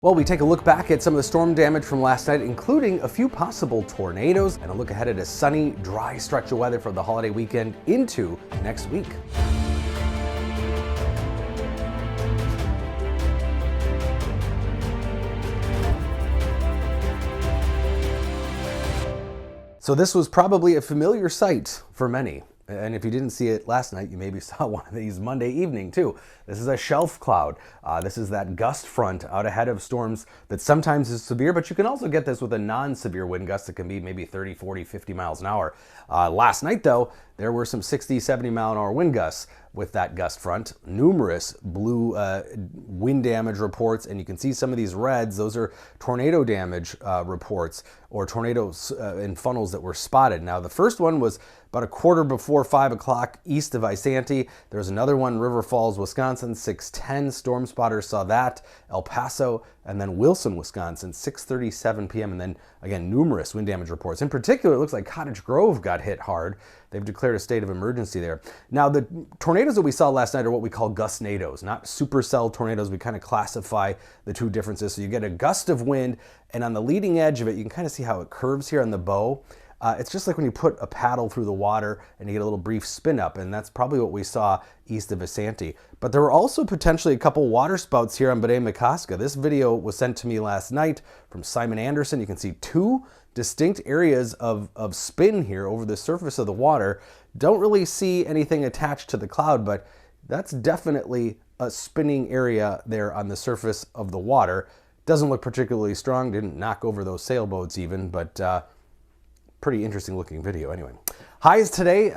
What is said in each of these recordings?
Well, we take a look back at some of the storm damage from last night, including a few possible tornadoes, and a look ahead at a sunny, dry stretch of weather for the holiday weekend into next week. So this was probably a familiar sight for many. And if you didn't see it last night, you maybe saw one of these Monday evening too. This is a shelf cloud. This is that gust front out ahead of storms that sometimes is severe, but you can also get this with a non-severe wind gust that can be maybe 30, 40, 50 miles an hour. Last night though, there were some 60, 70 mile an hour wind gusts with that gust front. Numerous blue wind damage reports, and you can see some of these reds. Those are tornado damage reports, or tornadoes in funnels that were spotted. Now the first one was about a quarter before 5 o'clock east of Isanti. There's another one, River Falls, Wisconsin, 6:10. Storm spotters saw that. El Paso, and then Wilson, Wisconsin, 6:37 p.m. And then again, numerous wind damage reports. In particular, it looks like Cottage Grove got hit hard. They've declared a state of emergency there. Now, the tornadoes that we saw last night are what we call gustnadoes, not supercell tornadoes. We kind of classify the two differences. So you get a gust of wind, and on the leading edge of it, you can kind of see how it curves here on the bow. It's just like when you put a paddle through the water and you get a little brief spin up, and that's probably what we saw east of Isanti. But there were also potentially a couple water spouts here on Bede-Makaska. This video was sent to me last night from Simon Anderson. You can see two distinct areas of spin here over the surface of the water. Don't really see anything attached to the cloud, but that's definitely a spinning area there on the surface of the water. Doesn't look particularly strong, didn't knock over those sailboats even, but pretty interesting looking video anyway. Highs today,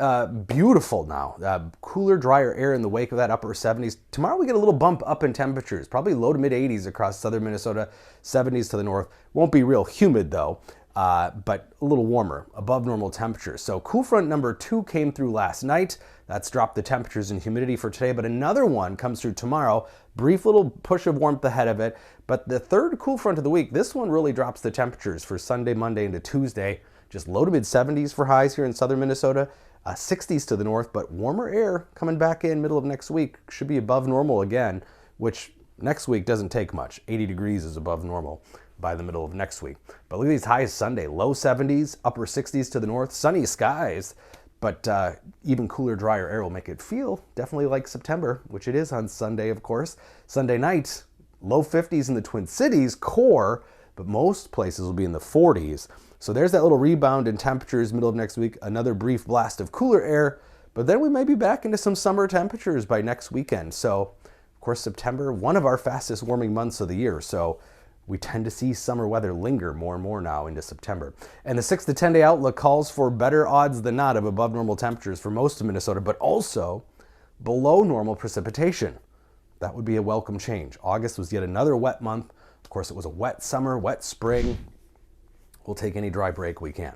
beautiful now. Cooler, drier air in the wake of that, upper 70s. Tomorrow we get a little bump up in temperatures, probably low to mid 80s across southern Minnesota, 70s to the north. Won't be real humid though, but a little warmer, above normal temperatures. So cool front number 2 came through last night. That's dropped the temperatures and humidity for today, but another one comes through tomorrow. Brief little push of warmth ahead of it, but the third cool front of the week, this one really drops the temperatures for Sunday, Monday into Tuesday. Just low to mid 70s for highs here in southern Minnesota, 60s to the north, but warmer air coming back in middle of next week. Should be above normal again, which next week doesn't take much. 80 degrees is above normal by the middle of next week. But look at these highs Sunday, low 70s, upper 60s to the north, sunny skies, but even cooler, drier air will make it feel definitely like September, which it is on Sunday, of course. Sunday night, low 50s in the Twin Cities core, but most places will be in the 40s. So there's that little rebound in temperatures middle of next week, another brief blast of cooler air, but then we may be back into some summer temperatures by next weekend. So, of course, September, one of our fastest warming months of the year. So we tend to see summer weather linger more and more now into September. And the 6 to 10 day outlook calls for better odds than not of above normal temperatures for most of Minnesota, but also below normal precipitation. That would be a welcome change. August was yet another wet month. Of course, it was a wet summer, wet spring. We'll take any dry break we can.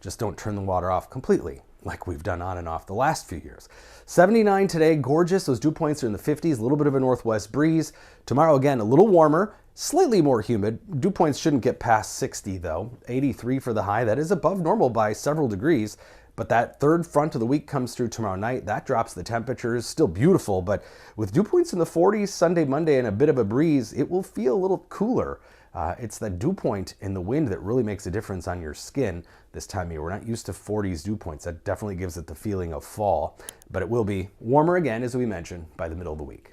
Just don't turn the water off completely like we've done on and off the last few years. 79 today, gorgeous. Those dew points are in the 50s, a little bit of a northwest breeze. Tomorrow, again, a little warmer, slightly more humid. Dew points shouldn't get past 60 though. 83 for the high. That is above normal by several degrees. But that third front of the week comes through tomorrow night. That drops the temperatures. Still beautiful, but with dew points in the 40s Sunday, Monday, and a bit of a breeze, it will feel a little cooler. It's that dew point in the wind that really makes a difference on your skin this time of year. We're not used to 40s dew points. That definitely gives it the feeling of fall, but it will be warmer again, as we mentioned, by the middle of the week.